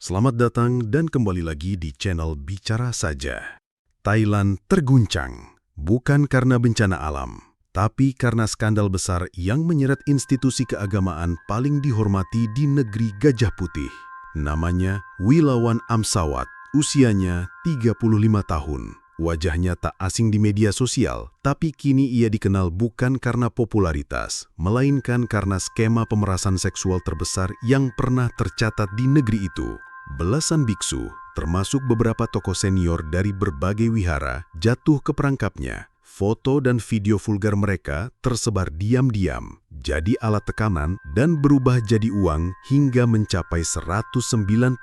Selamat datang dan kembali lagi di channel Bicara Saja. Thailand terguncang, bukan karena bencana alam, tapi karena skandal besar yang menyeret institusi keagamaan paling dihormati di negeri Gajah Putih. Namanya Wilawan Amsawat, usianya 35 tahun. Wajahnya tak asing di media sosial, tapi kini ia dikenal bukan karena popularitas, melainkan karena skema pemerasan seksual terbesar yang pernah tercatat di negeri itu. Belasan biksu, termasuk beberapa tokoh senior dari berbagai wihara, jatuh ke perangkapnya. Foto dan video vulgar mereka tersebar diam-diam, jadi alat tekanan dan berubah jadi uang hingga mencapai 193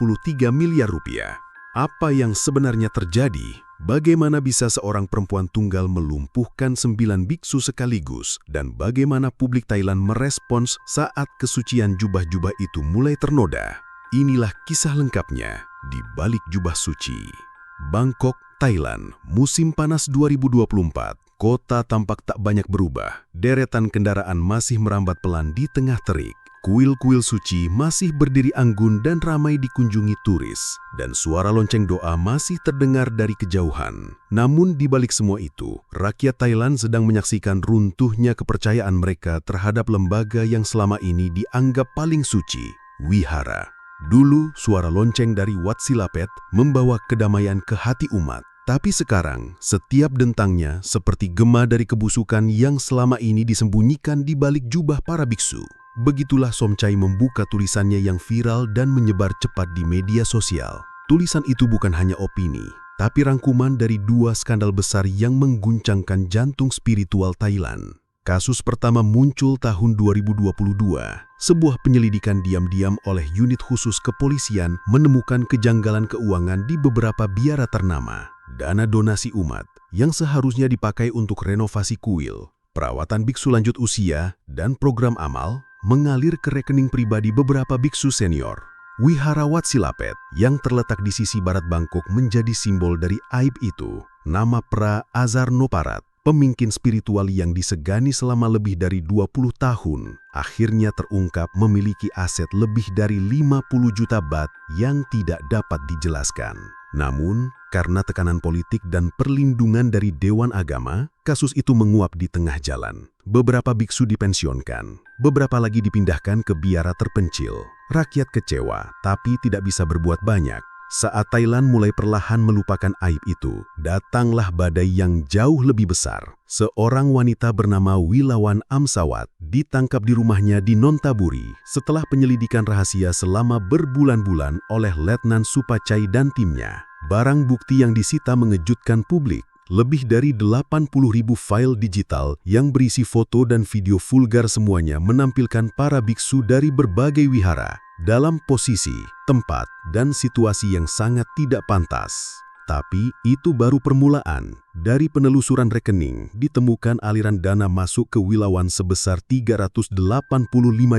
miliar rupiah. Apa yang sebenarnya terjadi? Bagaimana bisa seorang perempuan tunggal melumpuhkan 9 biksu sekaligus? Dan bagaimana publik Thailand merespons saat kesucian jubah-jubah itu mulai ternoda? Inilah kisah lengkapnya di balik jubah suci. Bangkok, Thailand, musim panas 2024. Kota tampak tak banyak berubah. Deretan kendaraan masih merambat pelan di tengah terik. Kuil-kuil suci masih berdiri anggun dan ramai dikunjungi turis. Dan suara lonceng doa masih terdengar dari kejauhan. Namun di balik semua itu, rakyat Thailand sedang menyaksikan runtuhnya kepercayaan mereka terhadap lembaga yang selama ini dianggap paling suci, wihara. Dulu, suara lonceng dari Wat Silapet membawa kedamaian ke hati umat. Tapi sekarang, setiap dentangnya seperti gema dari kebusukan yang selama ini disembunyikan di balik jubah para biksu. Begitulah Somchai membuka tulisannya yang viral dan menyebar cepat di media sosial. Tulisan itu bukan hanya opini, tapi rangkuman dari 2 skandal besar yang mengguncangkan jantung spiritual Thailand. Kasus pertama muncul tahun 2022. Sebuah penyelidikan diam-diam oleh unit khusus kepolisian menemukan kejanggalan keuangan di beberapa biara ternama. Dana donasi umat yang seharusnya dipakai untuk renovasi kuil, perawatan biksu lanjut usia, dan program amal mengalir ke rekening pribadi beberapa biksu senior. Wihara Wat Silapet yang terletak di sisi barat Bangkok menjadi simbol dari aib itu. Nama Pra Azar Noparat, pemimpin spiritual yang disegani selama lebih dari 20 tahun, akhirnya terungkap memiliki aset lebih dari 50 juta baht yang tidak dapat dijelaskan. Namun, karena tekanan politik dan perlindungan dari Dewan Agama, kasus itu menguap di tengah jalan. Beberapa biksu dipensiunkan, beberapa lagi dipindahkan ke biara terpencil. Rakyat kecewa, tapi tidak bisa berbuat banyak. Saat Thailand mulai perlahan melupakan aib itu, datanglah badai yang jauh lebih besar. Seorang wanita bernama Wilawan Amsawat ditangkap di rumahnya di Nonthaburi setelah penyelidikan rahasia selama berbulan-bulan oleh Letnan Supachai dan timnya. Barang bukti yang disita mengejutkan publik. Lebih dari 80.000 file digital yang berisi foto dan video vulgar semuanya menampilkan para biksu dari berbagai wihara dalam posisi, tempat, dan situasi yang sangat tidak pantas. Tapi itu baru permulaan. Dari penelusuran rekening, ditemukan aliran dana masuk ke Wilawan sebesar 385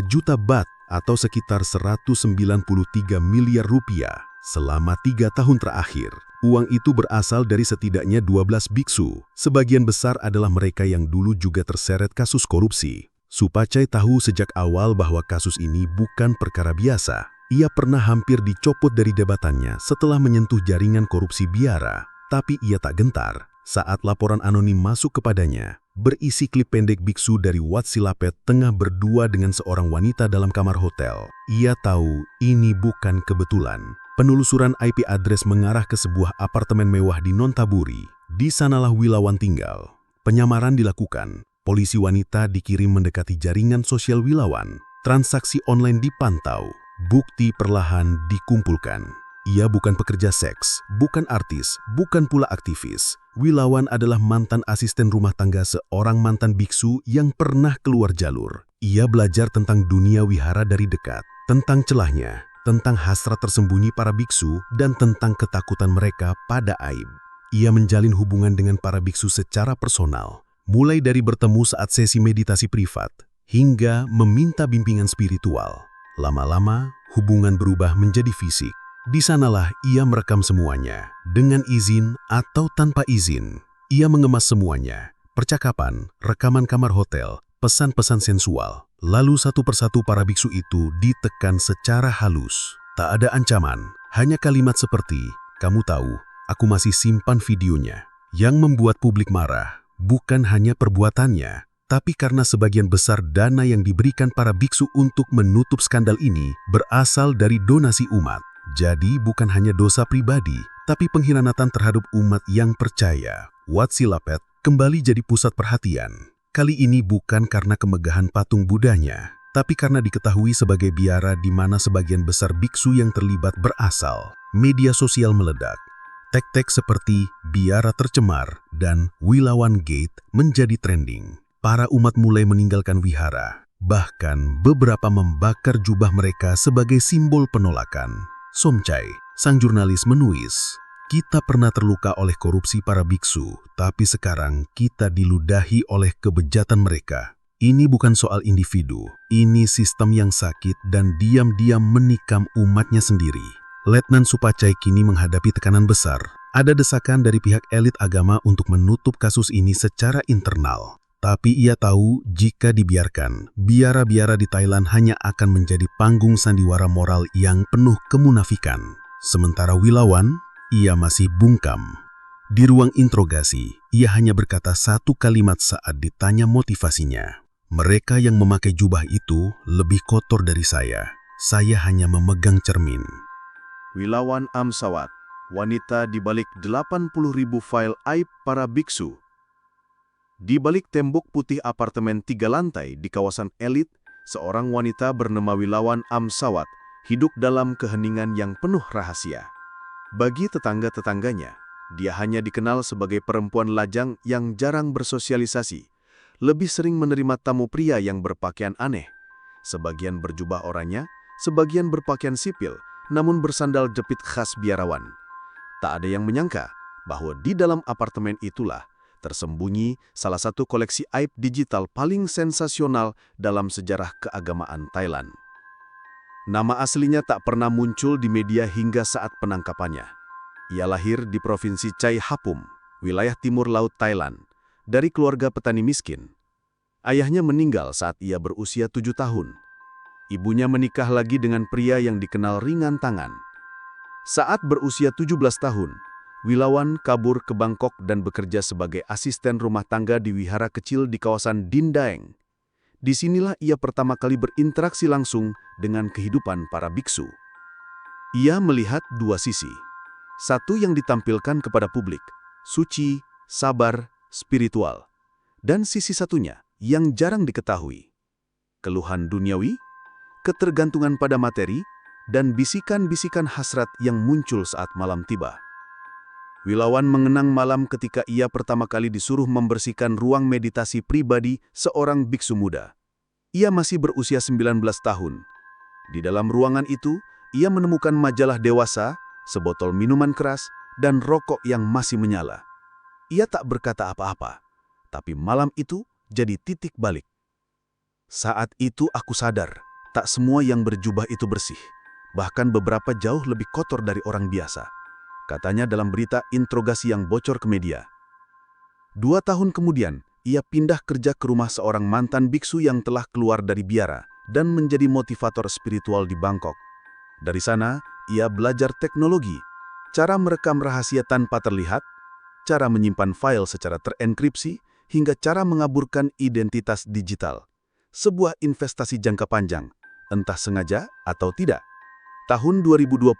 juta baht atau sekitar 193 miliar rupiah. Selama 3 tahun terakhir, uang itu berasal dari setidaknya 12 biksu. Sebagian besar adalah mereka yang dulu juga terseret kasus korupsi. Supachai tahu sejak awal bahwa kasus ini bukan perkara biasa. Ia pernah hampir dicopot dari jabatannya setelah menyentuh jaringan korupsi biara. Tapi ia tak gentar saat laporan anonim masuk kepadanya, berisi klip pendek biksu dari Wat Silapet tengah berdua dengan seorang wanita dalam kamar hotel. Ia tahu ini bukan kebetulan. Penelusuran IP address mengarah ke sebuah apartemen mewah di Nonthaburi. Di sanalah Wilawan tinggal. Penyamaran dilakukan. Polisi wanita dikirim mendekati jaringan sosial Wilawan. Transaksi online dipantau. Bukti perlahan dikumpulkan. Ia bukan pekerja seks, bukan artis, bukan pula aktivis. Wilawan adalah mantan asisten rumah tangga seorang mantan biksu yang pernah keluar jalur. Ia belajar tentang dunia wihara dari dekat, tentang celahnya, tentang hasrat tersembunyi para biksu, dan tentang ketakutan mereka pada aib. Ia menjalin hubungan dengan para biksu secara personal, mulai dari bertemu saat sesi meditasi privat, hingga meminta bimbingan spiritual. Lama-lama, hubungan berubah menjadi fisik. Di sanalah ia merekam semuanya, dengan izin atau tanpa izin. Ia mengemas semuanya, percakapan, rekaman kamar hotel, pesan-pesan sensual. Lalu satu persatu para biksu itu ditekan secara halus. Tak ada ancaman, Hanya kalimat seperti, "Kamu tahu, aku masih simpan videonya." Yang membuat publik marah bukan hanya perbuatannya, tapi karena sebagian besar dana yang diberikan para biksu untuk menutup skandal ini berasal dari donasi umat. Jadi bukan hanya dosa pribadi, tapi pengkhianatan terhadap umat yang percaya. Wat Silapet kembali jadi pusat perhatian. Kali ini bukan karena kemegahan patung Budanya, tapi karena diketahui sebagai biara di mana sebagian besar biksu yang terlibat berasal. Media sosial meledak. Tag-tag seperti biara tercemar dan Wilawan Gate menjadi trending. Para umat mulai meninggalkan wihara. Bahkan beberapa membakar jubah mereka sebagai simbol penolakan. Somchai, sang jurnalis menulis, "Kita pernah terluka oleh korupsi para biksu, tapi sekarang kita diludahi oleh kebejatan mereka. Ini bukan soal individu, ini sistem yang sakit dan diam-diam menikam umatnya sendiri." Letnan Supachai kini menghadapi tekanan besar. Ada desakan dari pihak elit agama untuk menutup kasus ini secara internal. Tapi ia tahu jika dibiarkan, biara-biara di Thailand hanya akan menjadi panggung sandiwara moral yang penuh kemunafikan. Sementara Wilawan, ia masih bungkam. Di ruang interogasi, ia hanya berkata satu kalimat saat ditanya motivasinya. "Mereka yang memakai jubah itu lebih kotor dari saya. Saya hanya memegang cermin." Wilawan Amsawat, wanita di balik 80.000 file aib para biksu. Di balik tembok putih apartemen 3 lantai di kawasan elit, seorang wanita bernama Wilawan Amsawat hidup dalam keheningan yang penuh rahasia. Bagi tetangga-tetangganya, dia hanya dikenal sebagai perempuan lajang yang jarang bersosialisasi, lebih sering menerima tamu pria yang berpakaian aneh, sebagian berjubah oranye, sebagian berpakaian sipil, namun bersandal jepit khas biarawan. Tak ada yang menyangka bahwa di dalam apartemen itulah tersembunyi salah satu koleksi aib digital paling sensasional dalam sejarah keagamaan Thailand. Nama aslinya tak pernah muncul di media hingga saat penangkapannya. Ia lahir di Provinsi Chai Hapum, wilayah timur laut Thailand, dari keluarga petani miskin. Ayahnya meninggal saat ia berusia 7 tahun. Ibunya menikah lagi dengan pria yang dikenal ringan tangan. Saat berusia 17 tahun, Wilawan kabur ke Bangkok dan bekerja sebagai asisten rumah tangga di wihara kecil di kawasan Dindaeng. Disinilah ia pertama kali berinteraksi langsung dengan kehidupan para biksu. Ia melihat dua sisi. Satu yang ditampilkan kepada publik, suci, sabar, spiritual. Dan sisi satunya yang jarang diketahui, keluhan duniawi, ketergantungan pada materi, dan bisikan-bisikan hasrat yang muncul saat malam tiba. Wilawan mengenang malam ketika ia pertama kali disuruh membersihkan ruang meditasi pribadi seorang biksu muda. Ia masih berusia 19 tahun. Di dalam ruangan itu, ia menemukan majalah dewasa, sebotol minuman keras, dan rokok yang masih menyala. Ia tak berkata apa-apa, tapi malam itu jadi titik balik. Saat itu aku sadar, tak semua yang berjubah itu bersih, bahkan beberapa jauh lebih kotor dari orang biasa, katanya dalam berita interogasi yang bocor ke media. 2 tahun kemudian, ia pindah kerja ke rumah seorang mantan biksu yang telah keluar dari biara dan menjadi motivator spiritual di Bangkok. Dari sana, ia belajar teknologi, cara merekam rahasia tanpa terlihat, cara menyimpan file secara terenkripsi, hingga cara mengaburkan identitas digital. Sebuah investasi jangka panjang, entah sengaja atau tidak. Tahun 2020,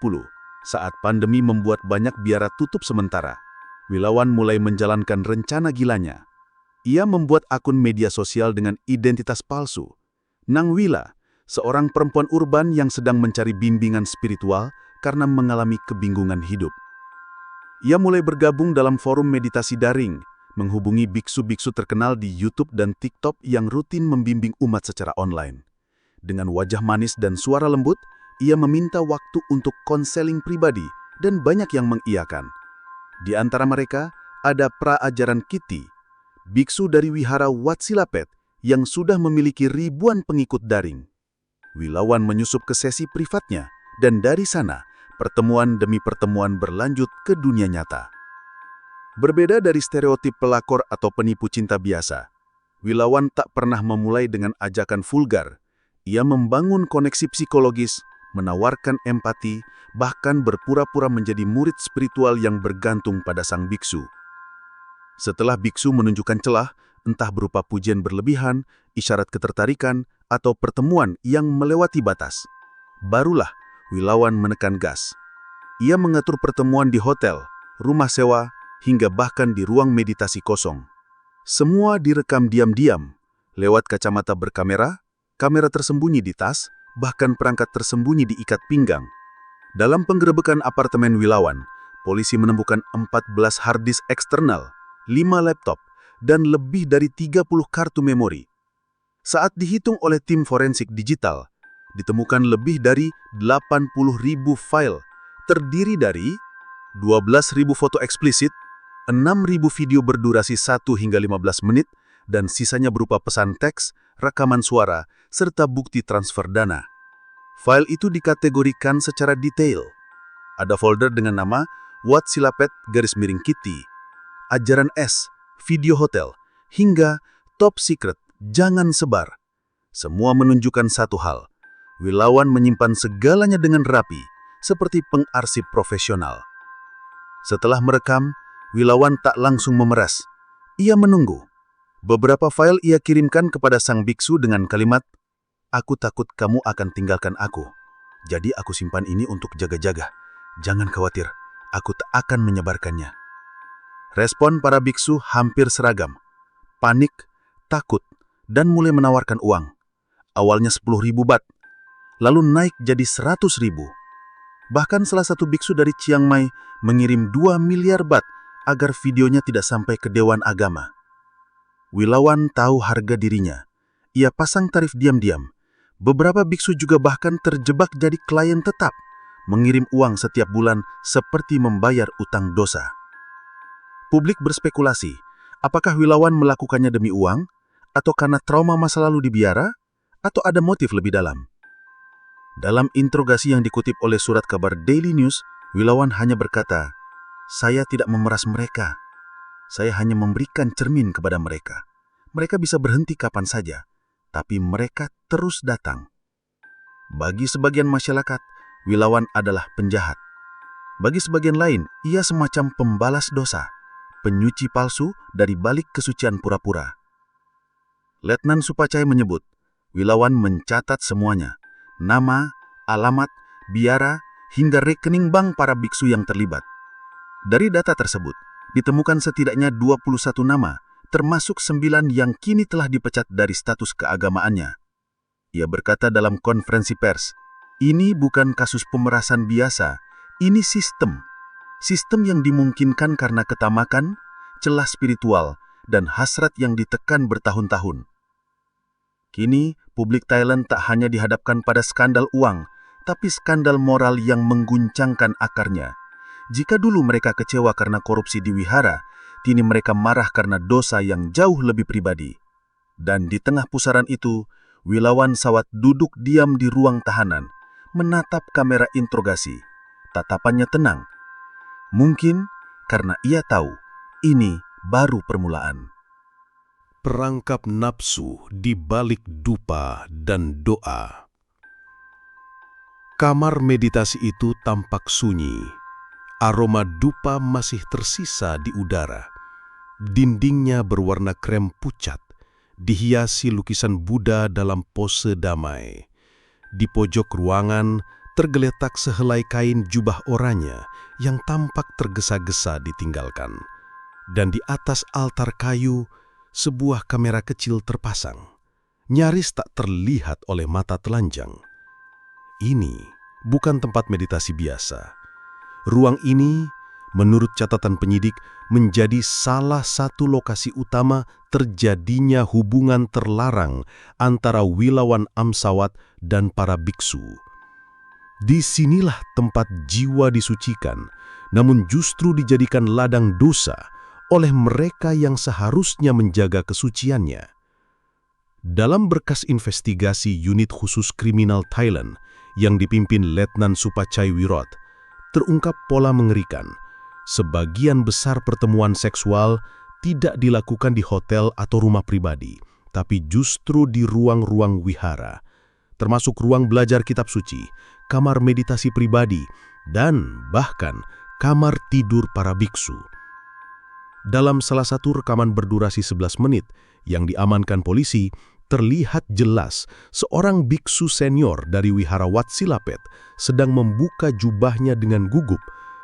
saat pandemi membuat banyak biara tutup sementara, Wilawan mulai menjalankan rencana gilanya. Ia membuat akun media sosial dengan identitas palsu. Nang Wila, seorang perempuan urban yang sedang mencari bimbingan spiritual karena mengalami kebingungan hidup. Ia mulai bergabung dalam forum meditasi daring, menghubungi biksu-biksu terkenal di YouTube dan TikTok yang rutin membimbing umat secara online. Dengan wajah manis dan suara lembut, ia meminta waktu untuk konseling pribadi dan banyak yang mengiyakan. Di antara mereka, ada Praajaran Kitty, biksu dari wihara Wat Silapet yang sudah memiliki ribuan pengikut daring. Wilawan menyusup ke sesi privatnya, dan dari sana, pertemuan demi pertemuan berlanjut ke dunia nyata. Berbeda dari stereotip pelakor atau penipu cinta biasa, Wilawan tak pernah memulai dengan ajakan vulgar. Ia membangun koneksi psikologis, menawarkan empati, bahkan berpura-pura menjadi murid spiritual yang bergantung pada sang biksu. Setelah biksu menunjukkan celah, entah berupa pujian berlebihan, isyarat ketertarikan, atau pertemuan yang melewati batas, barulah Wilawan menekan gas. Ia mengatur pertemuan di hotel, rumah sewa, hingga bahkan di ruang meditasi kosong. Semua direkam diam-diam, lewat kacamata berkamera, kamera tersembunyi di tas, bahkan perangkat tersembunyi di ikat pinggang. Dalam penggerebekan apartemen Wilawan, polisi menemukan 14 hard disk eksternal, 5 laptop, dan lebih dari 30 kartu memori. Saat dihitung oleh tim forensik digital, ditemukan lebih dari 80.000 file, terdiri dari 12.000 foto eksplisit, 6.000 video berdurasi 1 hingga 15 menit, dan sisanya berupa pesan teks, rekaman suara, serta bukti transfer dana. File itu dikategorikan secara detail. Ada folder dengan nama Wat Silapet _Kitty, Ajaran S, Video Hotel, hingga Top Secret, Jangan Sebar. Semua menunjukkan satu hal. Wilawan menyimpan segalanya dengan rapi, seperti pengarsip profesional. Setelah merekam, Wilawan tak langsung memeras. Ia menunggu. Beberapa file ia kirimkan kepada sang biksu dengan kalimat, "Aku takut kamu akan tinggalkan aku. Jadi aku simpan ini untuk jaga-jaga. Jangan khawatir, aku tak akan menyebarkannya." Respon para biksu hampir seragam. Panik, takut, dan mulai menawarkan uang. Awalnya 10.000 bat, lalu naik jadi 100.000. Bahkan salah satu biksu dari Chiang Mai mengirim 2 miliar bat agar videonya tidak sampai ke Dewan Agama. Wilawan tahu harga dirinya. Ia pasang tarif diam-diam. Beberapa biksu juga bahkan terjebak jadi klien tetap, mengirim uang setiap bulan seperti membayar utang dosa. Publik berspekulasi, apakah Wilawan melakukannya demi uang, atau karena trauma masa lalu di biara, atau ada motif lebih dalam. Dalam interogasi yang dikutip oleh surat kabar Daily News, Wilawan hanya berkata, "Saya tidak memeras mereka. Saya hanya memberikan cermin kepada mereka. Mereka bisa berhenti kapan saja, tapi mereka terus datang." Bagi sebagian masyarakat, Wilawan adalah penjahat. Bagi sebagian lain, ia semacam pembalas dosa, penyuci palsu dari balik kesucian pura-pura. Letnan Supachai menyebut, Wilawan mencatat semuanya, nama, alamat, biara, hingga rekening bank para biksu yang terlibat. Dari data tersebut, ditemukan setidaknya 21 nama, termasuk 9 yang kini telah dipecat dari status keagamaannya. Ia berkata dalam konferensi pers, "Ini bukan kasus pemerasan biasa, ini sistem. Sistem yang dimungkinkan karena ketamakan, celah spiritual, dan hasrat yang ditekan bertahun-tahun." Kini, publik Thailand tak hanya dihadapkan pada skandal uang, tapi skandal moral yang mengguncangkan akarnya. Jika dulu mereka kecewa karena korupsi di wihara, kini mereka marah karena dosa yang jauh lebih pribadi. Dan di tengah pusaran itu, Wilawan Sawat duduk diam di ruang tahanan, menatap kamera interogasi. Tatapannya tenang. Mungkin karena ia tahu, ini baru permulaan. Perangkap nafsu di balik dupa dan doa. Kamar meditasi itu tampak sunyi. Aroma dupa masih tersisa di udara. Dindingnya berwarna krem pucat, dihiasi lukisan Buddha dalam pose damai. Di pojok ruangan tergeletak sehelai kain jubah oranye yang tampak tergesa-gesa ditinggalkan. Dan di atas altar kayu, sebuah kamera kecil terpasang, nyaris tak terlihat oleh mata telanjang. Ini bukan tempat meditasi biasa. Ruang ini, menurut catatan penyidik, menjadi salah satu lokasi utama terjadinya hubungan terlarang antara Wilawan Amsawat dan para biksu. Disinilah tempat jiwa disucikan, namun justru dijadikan ladang dosa oleh mereka yang seharusnya menjaga kesuciannya. Dalam berkas investigasi Unit Khusus Kriminal Thailand yang dipimpin Letnan Supachai Wirot, terungkap pola mengerikan. Sebagian besar pertemuan seksual tidak dilakukan di hotel atau rumah pribadi, tapi justru di ruang-ruang wihara, termasuk ruang belajar kitab suci, kamar meditasi pribadi, dan bahkan kamar tidur para biksu. Dalam salah satu rekaman berdurasi 11 menit yang diamankan polisi, terlihat jelas seorang biksu senior dari Wihara Wat Silapet sedang membuka jubahnya dengan gugup,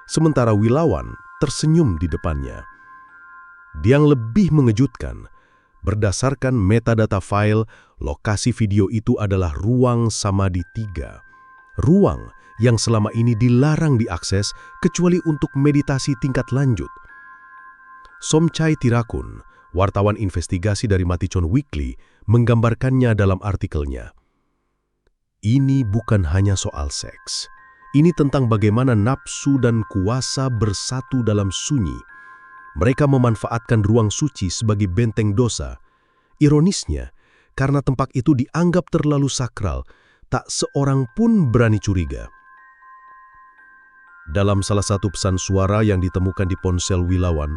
sementara Wilawan tersenyum di depannya. Yang lebih mengejutkan, berdasarkan metadata file, lokasi video itu adalah ruang Samadhi 3. Ruang yang selama ini dilarang diakses kecuali untuk meditasi tingkat lanjut. Somchai Tirakun, wartawan investigasi dari Matichon Weekly, menggambarkannya dalam artikelnya. Ini bukan hanya soal seks. Ini tentang bagaimana nafsu dan kuasa bersatu dalam sunyi. Mereka memanfaatkan ruang suci sebagai benteng dosa. Ironisnya, karena tempat itu dianggap terlalu sakral, tak seorang pun berani curiga. Dalam salah satu pesan suara yang ditemukan di ponsel Wilawan,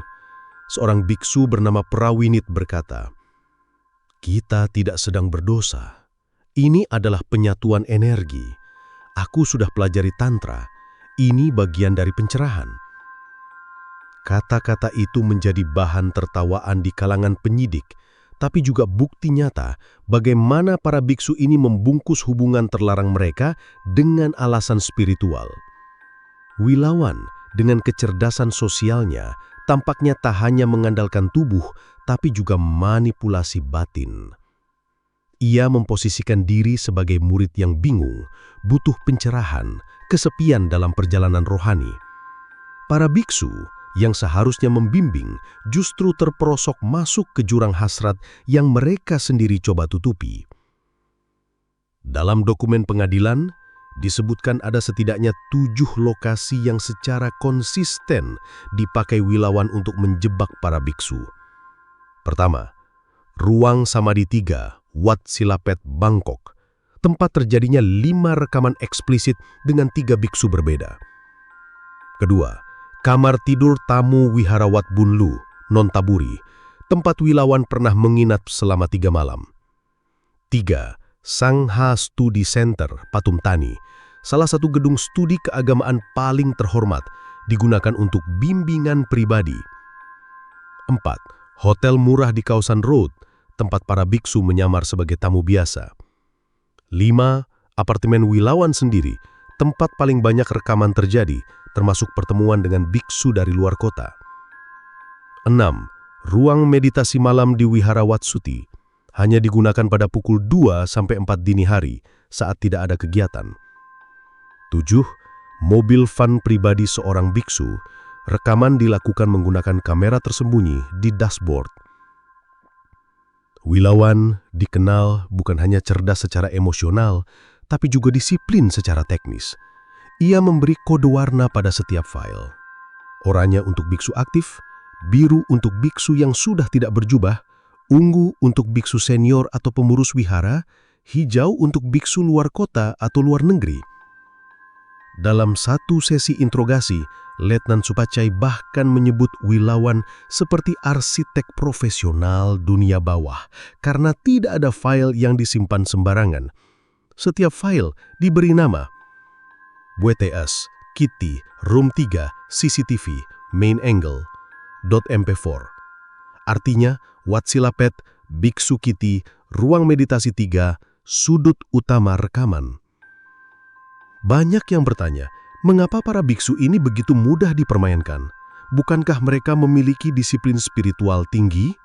seorang biksu bernama Prawinit berkata, "Kita tidak sedang berdosa. Ini adalah penyatuan energi. Aku sudah pelajari tantra. Ini bagian dari pencerahan." Kata-kata itu menjadi bahan tertawaan di kalangan penyidik, tapi juga bukti nyata bagaimana para biksu ini membungkus hubungan terlarang mereka dengan alasan spiritual. Wilawan dengan kecerdasan sosialnya tampaknya tak hanya mengandalkan tubuh, tapi juga manipulasi batin. Ia memposisikan diri sebagai murid yang bingung, butuh pencerahan, kesepian dalam perjalanan rohani. Para biksu yang seharusnya membimbing justru terperosok masuk ke jurang hasrat yang mereka sendiri coba tutupi. Dalam dokumen pengadilan, disebutkan ada setidaknya 7 lokasi yang secara konsisten dipakai Wilawan untuk menjebak para biksu. Pertama, ruang Samadhi 3, Wat Silapet, Bangkok, tempat terjadinya 5 rekaman eksplisit dengan 3 biksu berbeda. Kedua, kamar tidur tamu Wihara Wat Bunlu, Nontaburi, tempat Wilawan pernah menginap selama 3 malam. 3. Sangha Studi Center, Patum Thani, salah satu gedung studi keagamaan paling terhormat, digunakan untuk bimbingan pribadi. 4. Hotel murah di kawasan Road, tempat para biksu menyamar sebagai tamu biasa. 5. Apartemen Wilawan sendiri, tempat paling banyak rekaman terjadi, termasuk pertemuan dengan biksu dari luar kota. 6. Ruang meditasi malam di Wihara Wat Suti, hanya digunakan pada pukul 2 sampai 4 dini hari saat tidak ada kegiatan. 7. Mobil van pribadi seorang biksu, rekaman dilakukan menggunakan kamera tersembunyi di dashboard. Wilawan dikenal bukan hanya cerdas secara emosional, tapi juga disiplin secara teknis. Ia memberi kode warna pada setiap file. Oranye untuk biksu aktif, biru untuk biksu yang sudah tidak berjubah, ungu untuk biksu senior atau pengurus wihara, hijau untuk biksu luar kota atau luar negeri. Dalam satu sesi interogasi, Letnan Supachai bahkan menyebut Wilawan seperti arsitek profesional dunia bawah karena tidak ada file yang disimpan sembarangan. Setiap file diberi nama. WTS, Kitty, Room 3, CCTV, Main Angle, .mp4. Artinya, Wat Silapet, Biksu Kitty, Ruang Meditasi 3, Sudut Utama Rekaman. Banyak yang bertanya, mengapa para biksu ini begitu mudah dipermainkan? Bukankah mereka memiliki disiplin spiritual tinggi?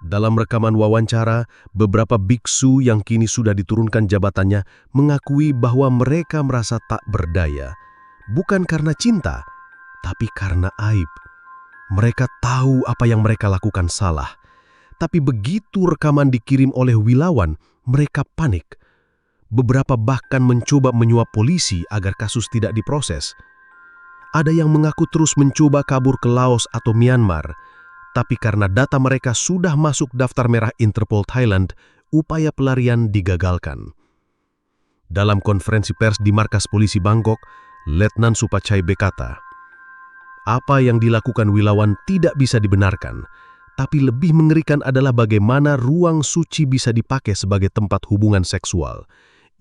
Dalam rekaman wawancara, beberapa biksu yang kini sudah diturunkan jabatannya mengakui bahwa mereka merasa tak berdaya. Bukan karena cinta, tapi karena aib. Mereka tahu apa yang mereka lakukan salah. Tapi begitu rekaman dikirim oleh Wilawan, mereka panik. Beberapa bahkan mencoba menyuap polisi agar kasus tidak diproses. Ada yang mengaku terus mencoba kabur ke Laos atau Myanmar, tapi karena data mereka sudah masuk daftar merah Interpol Thailand, upaya pelarian digagalkan. Dalam konferensi pers di markas polisi Bangkok, Letnan Supachai berkata, apa yang dilakukan Wilawan tidak bisa dibenarkan, tapi lebih mengerikan adalah bagaimana ruang suci bisa dipakai sebagai tempat hubungan seksual.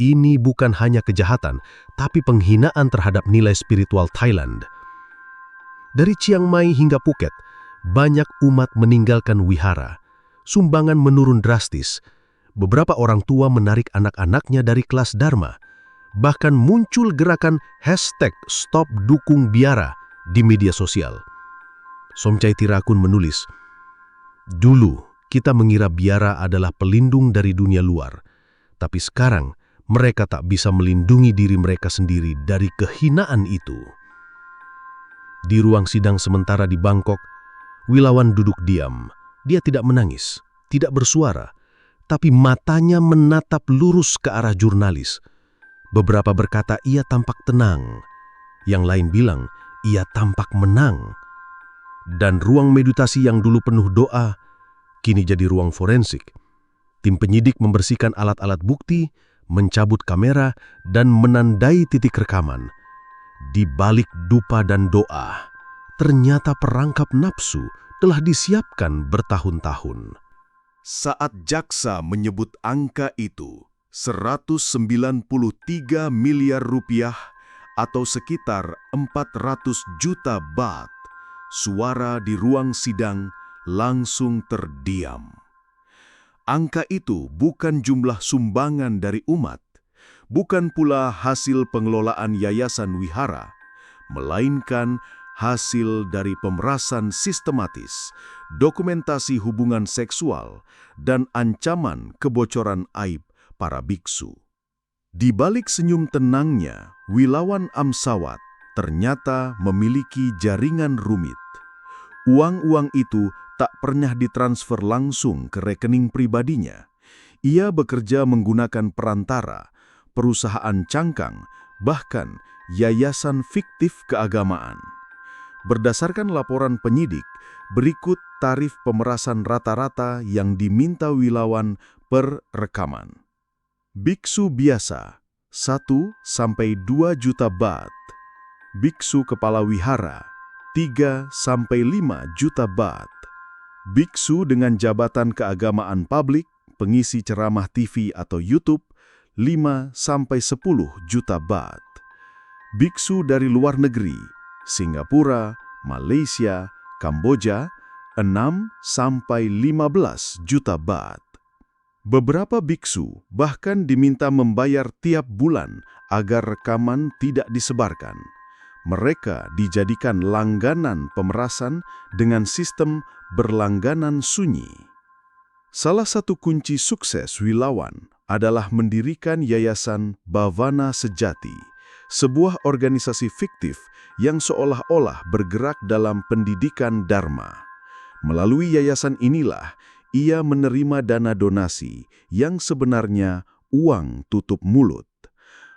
Ini bukan hanya kejahatan, tapi penghinaan terhadap nilai spiritual Thailand. Dari Chiang Mai hingga Phuket, banyak umat meninggalkan wihara. Sumbangan menurun drastis. Beberapa orang tua menarik anak-anaknya dari kelas Dharma. Bahkan muncul gerakan #StopDukungBiara di media sosial. Somchai Tirakun menulis, "Dulu kita mengira biara adalah pelindung dari dunia luar, tapi sekarang mereka tak bisa melindungi diri mereka sendiri dari kehinaan itu." Di ruang sidang sementara di Bangkok, Wilawan duduk diam. Dia tidak menangis, tidak bersuara, tapi matanya menatap lurus ke arah jurnalis. Beberapa berkata ia tampak tenang, yang lain bilang ia tampak menang. Dan ruang meditasi yang dulu penuh doa, kini jadi ruang forensik. Tim penyidik membersihkan alat-alat bukti, mencabut kamera, dan menandai titik rekaman. Di balik dupa dan doa, ternyata perangkap nafsu telah disiapkan bertahun-tahun. Saat jaksa menyebut angka itu, 193 miliar rupiah atau sekitar 400 juta baht, suara di ruang sidang langsung terdiam. Angka itu bukan jumlah sumbangan dari umat, bukan pula hasil pengelolaan yayasan wihara, melainkan hasil dari pemerasan sistematis, dokumentasi hubungan seksual, dan ancaman kebocoran aib para biksu. Di balik senyum tenangnya, Wilawan Amsawat ternyata memiliki jaringan rumit. Uang-uang itu tak pernah ditransfer langsung ke rekening pribadinya. Ia bekerja menggunakan perantara, perusahaan cangkang, bahkan yayasan fiktif keagamaan. Berdasarkan laporan penyidik, berikut tarif pemerasan rata-rata yang diminta Wilawan per rekaman. Biksu biasa, 1-2 juta baht. Biksu kepala wihara, 3-5 juta baht. Biksu dengan jabatan keagamaan publik, pengisi ceramah TV atau YouTube, 5-10 juta baht. Biksu dari luar negeri, Singapura, Malaysia, Kamboja, 6-15 juta baht. Beberapa biksu bahkan diminta membayar tiap bulan agar rekaman tidak disebarkan. Mereka dijadikan langganan pemerasan dengan sistem berlangganan sunyi. Salah satu kunci sukses Wilawan adalah mendirikan Yayasan Bhavana Sejati, sebuah organisasi fiktif yang seolah-olah bergerak dalam pendidikan Dharma. Melalui yayasan inilah, ia menerima dana donasi yang sebenarnya uang tutup mulut,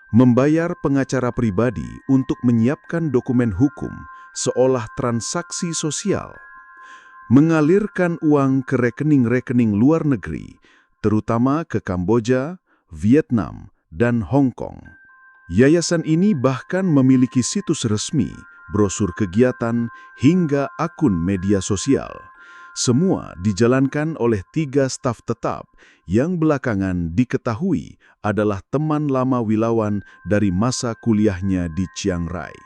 membayar pengacara pribadi untuk menyiapkan dokumen hukum seolah transaksi sosial, mengalirkan uang ke rekening-rekening luar negeri, terutama ke Kamboja, Vietnam, dan Hong Kong. Yayasan ini bahkan memiliki situs resmi, brosur kegiatan, hingga akun media sosial. Semua dijalankan oleh 3 staf tetap yang belakangan diketahui adalah teman lama Wilawan dari masa kuliahnya di Chiang Rai.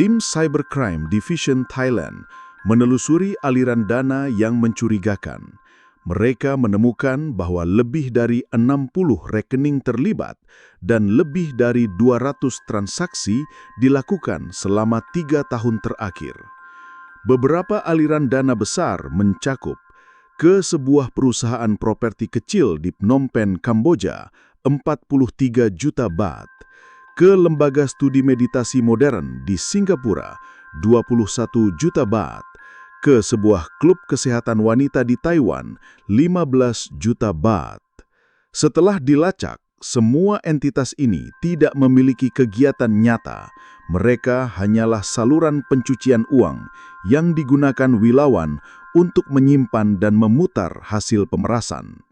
Tim Cybercrime Division Thailand menelusuri aliran dana yang mencurigakan. Mereka menemukan bahwa lebih dari 60 rekening terlibat dan lebih dari 200 transaksi dilakukan selama 3 tahun terakhir. Beberapa aliran dana besar mencakup ke sebuah perusahaan properti kecil di Phnom Penh, Kamboja, 43 juta baht, ke lembaga studi meditasi modern di Singapura, 21 juta baht, ke sebuah klub kesehatan wanita di Taiwan, 15 juta baht. Setelah dilacak, semua entitas ini tidak memiliki kegiatan nyata. Mereka hanyalah saluran pencucian uang yang digunakan Wilawan untuk menyimpan dan memutar hasil pemerasan.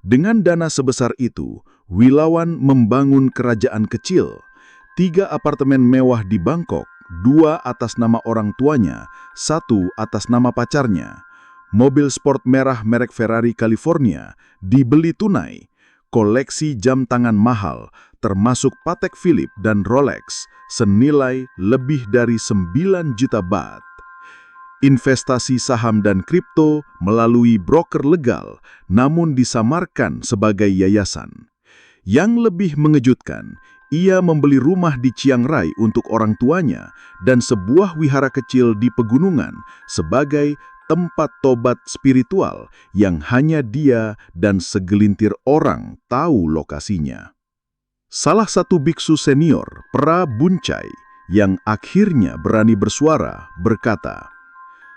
Dengan dana sebesar itu, Wilawan membangun kerajaan kecil, 3 apartemen mewah di Bangkok, 2 atas nama orang tuanya, 1 atas nama pacarnya. Mobil sport merah merek Ferrari California dibeli tunai. koleksi jam tangan mahal, termasuk Patek Philippe dan Rolex, senilai lebih dari 9 juta baht. Investasi saham dan kripto melalui broker legal, namun disamarkan sebagai yayasan. Yang lebih mengejutkan, ia membeli rumah di Chiang Rai untuk orang tuanya dan sebuah wihara kecil di pegunungan sebagai tempat tobat spiritual yang hanya dia dan segelintir orang tahu lokasinya. Salah satu biksu senior, Pra Buncai, yang akhirnya berani bersuara, berkata,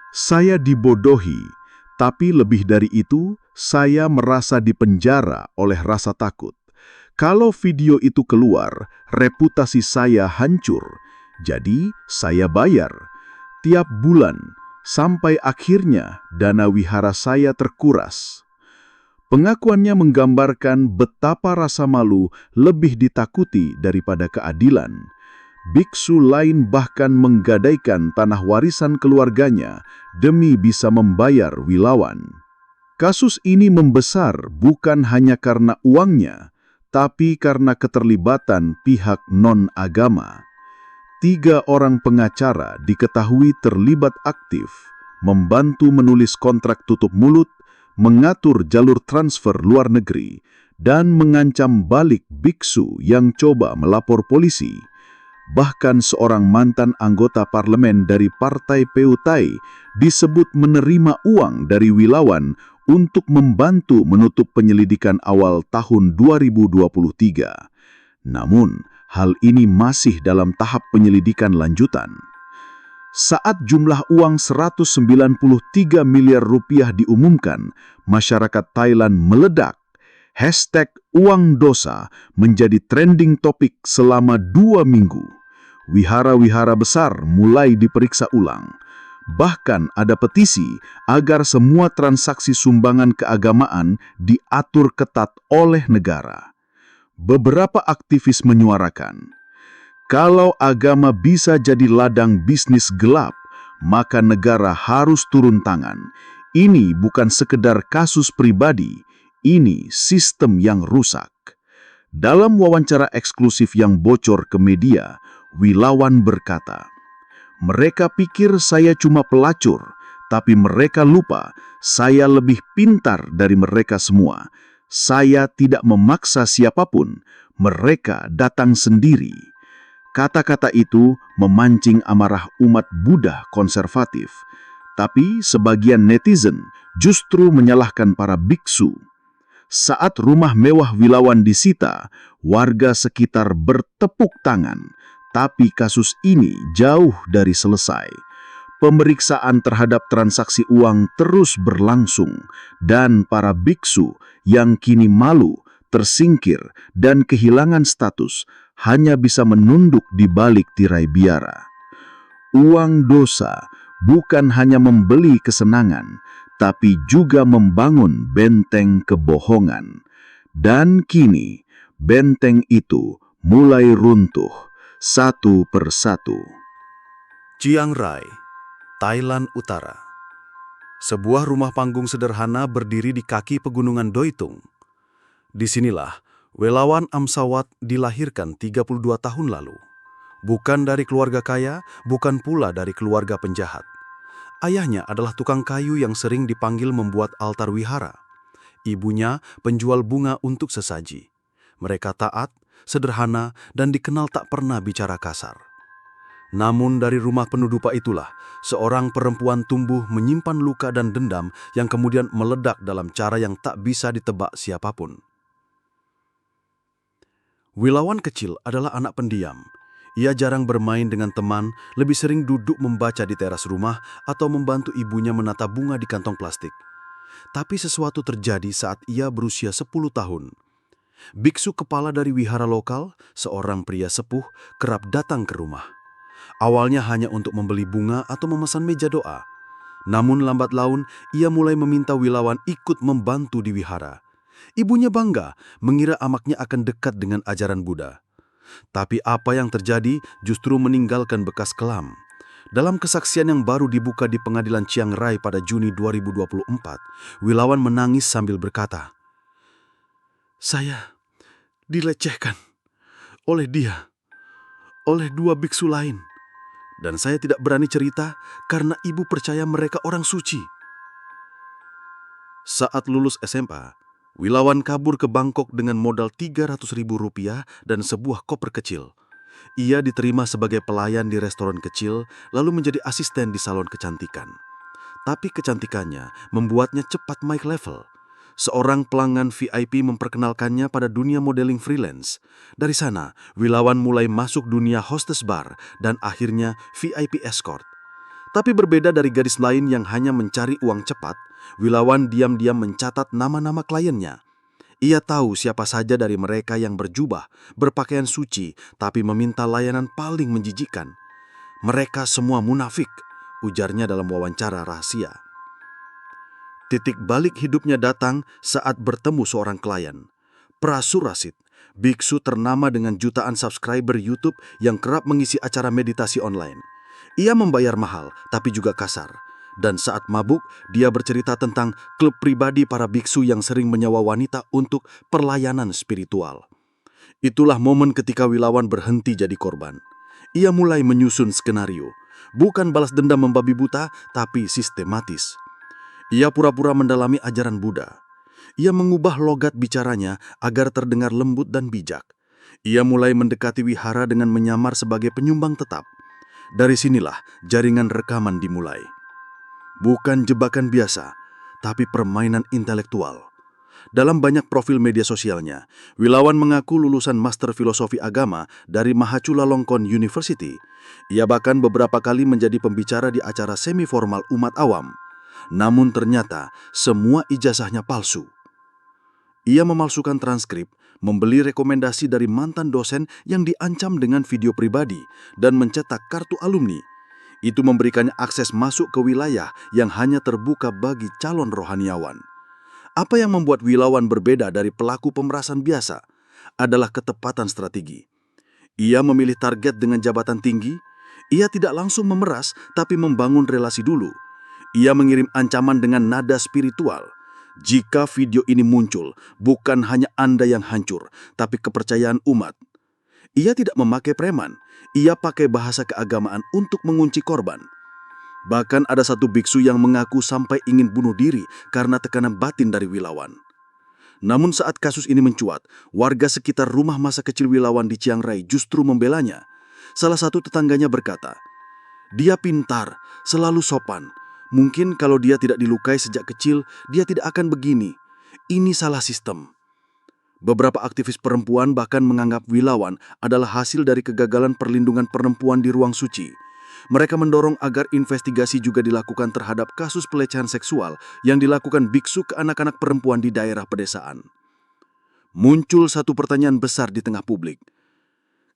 "Saya dibodohi, tapi lebih dari itu, saya merasa dipenjara oleh rasa takut. Kalau video itu keluar, reputasi saya hancur. Jadi, saya bayar tiap bulan sampai akhirnya dana wihara saya terkuras." Pengakuannya menggambarkan betapa rasa malu lebih ditakuti daripada keadilan. Biksu lain bahkan menggadaikan tanah warisan keluarganya demi bisa membayar Wilawan. Kasus ini membesar bukan hanya karena uangnya, tapi karena keterlibatan pihak non-agama. 3 orang pengacara diketahui terlibat aktif, membantu menulis kontrak tutup mulut, mengatur jalur transfer luar negeri, dan mengancam balik biksu yang coba melapor polisi. Bahkan seorang mantan anggota parlemen dari Partai Peutai disebut menerima uang dari Wilawan untuk membantu menutup penyelidikan awal tahun 2023. Namun, hal ini masih dalam tahap penyelidikan lanjutan. Saat jumlah uang 193 miliar rupiah diumumkan, masyarakat Thailand meledak. Hashtag uang dosa menjadi trending topik selama 2 minggu. Wihara-wihara besar mulai diperiksa ulang. Bahkan ada petisi agar semua transaksi sumbangan keagamaan diatur ketat oleh negara. Beberapa aktivis menyuarakan, kalau agama bisa jadi ladang bisnis gelap, maka negara harus turun tangan. Ini bukan sekedar kasus pribadi, ini sistem yang rusak. Dalam wawancara eksklusif yang bocor ke media, Wilawan berkata, "Mereka pikir saya cuma pelacur, tapi mereka lupa saya lebih pintar dari mereka semua. Saya tidak memaksa siapapun, mereka datang sendiri." Kata-kata itu memancing amarah umat Buddha konservatif, tapi sebagian netizen justru menyalahkan para biksu. Saat rumah mewah Wilawan disita, warga sekitar bertepuk tangan, tapi kasus ini jauh dari selesai. Pemeriksaan terhadap transaksi uang terus berlangsung, dan para biksu yang kini malu, tersingkir, dan kehilangan status hanya bisa menunduk di balik tirai biara. Uang dosa bukan hanya membeli kesenangan, tapi juga membangun benteng kebohongan. Dan kini, benteng itu mulai runtuh satu persatu. Chiang Rai, Thailand Utara. Sebuah rumah panggung sederhana berdiri di kaki pegunungan Doi Tung. Disinilah Wilawan Amsawat dilahirkan 32 tahun lalu. Bukan dari keluarga kaya, bukan pula dari keluarga penjahat. Ayahnya adalah tukang kayu yang sering dipanggil membuat altar wihara. Ibunya penjual bunga untuk sesaji. Mereka taat, sederhana, dan dikenal tak pernah bicara kasar. Namun dari rumah penuh dupa itulah, seorang perempuan tumbuh menyimpan luka dan dendam yang kemudian meledak dalam cara yang tak bisa ditebak siapapun. Wilawan kecil adalah anak pendiam. Ia jarang bermain dengan teman, lebih sering duduk membaca di teras rumah atau membantu ibunya menata bunga di kantong plastik. Tapi sesuatu terjadi saat ia berusia 10 tahun. Biksu kepala dari wihara lokal, seorang pria sepuh, kerap datang ke rumah. Awalnya hanya untuk membeli bunga atau memesan meja doa. Namun lambat laun, ia mulai meminta Wilawan ikut membantu di wihara. Ibunya bangga, mengira anaknya akan dekat dengan ajaran Buddha. Tapi apa yang terjadi justru meninggalkan bekas kelam. Dalam kesaksian yang baru dibuka di pengadilan Chiang Rai pada Juni 2024, Wilawan menangis sambil berkata, Saya dilecehkan oleh dia, oleh 2 biksu lain. Dan saya tidak berani cerita karena ibu percaya mereka orang suci. Saat lulus SMA, Wilawan kabur ke Bangkok dengan modal Rp300.000 dan sebuah koper kecil. Ia diterima sebagai pelayan di restoran kecil, lalu menjadi asisten di salon kecantikan. Tapi kecantikannya membuatnya cepat naik level. Seorang pelanggan VIP memperkenalkannya pada dunia modeling freelance. Dari sana, Wilawan mulai masuk dunia hostess bar dan akhirnya VIP escort. Tapi berbeda dari gadis lain yang hanya mencari uang cepat, Wilawan diam-diam mencatat nama-nama kliennya. Ia tahu siapa saja dari mereka yang berjubah, berpakaian suci, tapi meminta layanan paling menjijikan. Mereka semua munafik, ujarnya dalam wawancara rahasia. Titik balik hidupnya datang saat bertemu seorang klien. Prasu Rasid, biksu ternama dengan jutaan subscriber YouTube yang kerap mengisi acara meditasi online. Ia membayar mahal, tapi juga kasar. Dan saat mabuk, dia bercerita tentang klub pribadi para biksu yang sering menyewa wanita untuk perlayanan spiritual. Itulah momen ketika Wilawan berhenti jadi korban. Ia mulai menyusun skenario. Bukan balas dendam membabi buta, tapi sistematis. Ia pura-pura mendalami ajaran Buddha. Ia mengubah logat bicaranya agar terdengar lembut dan bijak. Ia mulai mendekati wihara dengan menyamar sebagai penyumbang tetap. Dari sinilah jaringan rekaman dimulai. Bukan jebakan biasa, tapi permainan intelektual. Dalam banyak profil media sosialnya, Wilawan mengaku lulusan Master Filosofi Agama dari Mahachulalongkorn University. Ia bahkan beberapa kali menjadi pembicara di acara semi-formal umat awam. Namun ternyata semua ijazahnya palsu. Ia memalsukan transkrip, membeli rekomendasi dari mantan dosen yang diancam dengan video pribadi, dan mencetak kartu alumni. Itu memberikannya akses masuk ke wilayah yang hanya terbuka bagi calon rohaniawan. Apa yang membuat Wilawan berbeda dari pelaku pemerasan biasa adalah ketepatan strategi. Ia memilih target dengan jabatan tinggi. Ia tidak langsung memeras, tapi membangun relasi dulu. Ia mengirim ancaman dengan nada spiritual. Jika video ini muncul, bukan hanya Anda yang hancur, tapi kepercayaan umat. Ia tidak memakai preman. Ia pakai bahasa keagamaan untuk mengunci korban. Bahkan ada satu biksu yang mengaku sampai ingin bunuh diri karena tekanan batin dari Wilawan. Namun saat kasus ini mencuat, warga sekitar rumah masa kecil Wilawan di Chiang Rai justru membelanya. Salah satu tetangganya berkata, "Dia pintar, selalu sopan. Mungkin kalau dia tidak dilukai sejak kecil, dia tidak akan begini. Ini salah sistem." Beberapa aktivis perempuan bahkan menganggap Wilawan adalah hasil dari kegagalan perlindungan perempuan di ruang suci. Mereka mendorong agar investigasi juga dilakukan terhadap kasus pelecehan seksual yang dilakukan biksu ke anak-anak perempuan di daerah pedesaan. Muncul satu pertanyaan besar di tengah publik.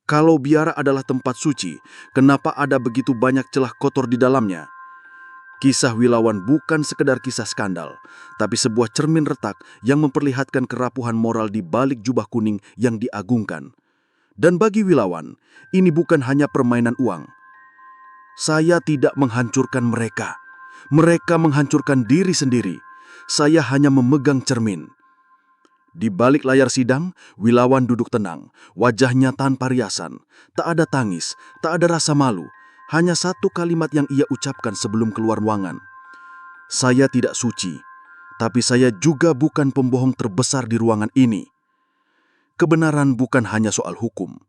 Kalau biara adalah tempat suci, kenapa ada begitu banyak celah kotor di dalamnya? Kisah Wilawan bukan sekedar kisah skandal, tapi sebuah cermin retak yang memperlihatkan kerapuhan moral di balik jubah kuning yang diagungkan. Dan bagi Wilawan, ini bukan hanya permainan uang. Saya tidak menghancurkan mereka. Mereka menghancurkan diri sendiri. Saya hanya memegang cermin. Di balik layar sidang, Wilawan duduk tenang, wajahnya tanpa riasan. Tak ada tangis, tak ada rasa malu. Hanya satu kalimat yang ia ucapkan sebelum keluar ruangan. Saya tidak suci, tapi saya juga bukan pembohong terbesar di ruangan ini. Kebenaran bukan hanya soal hukum,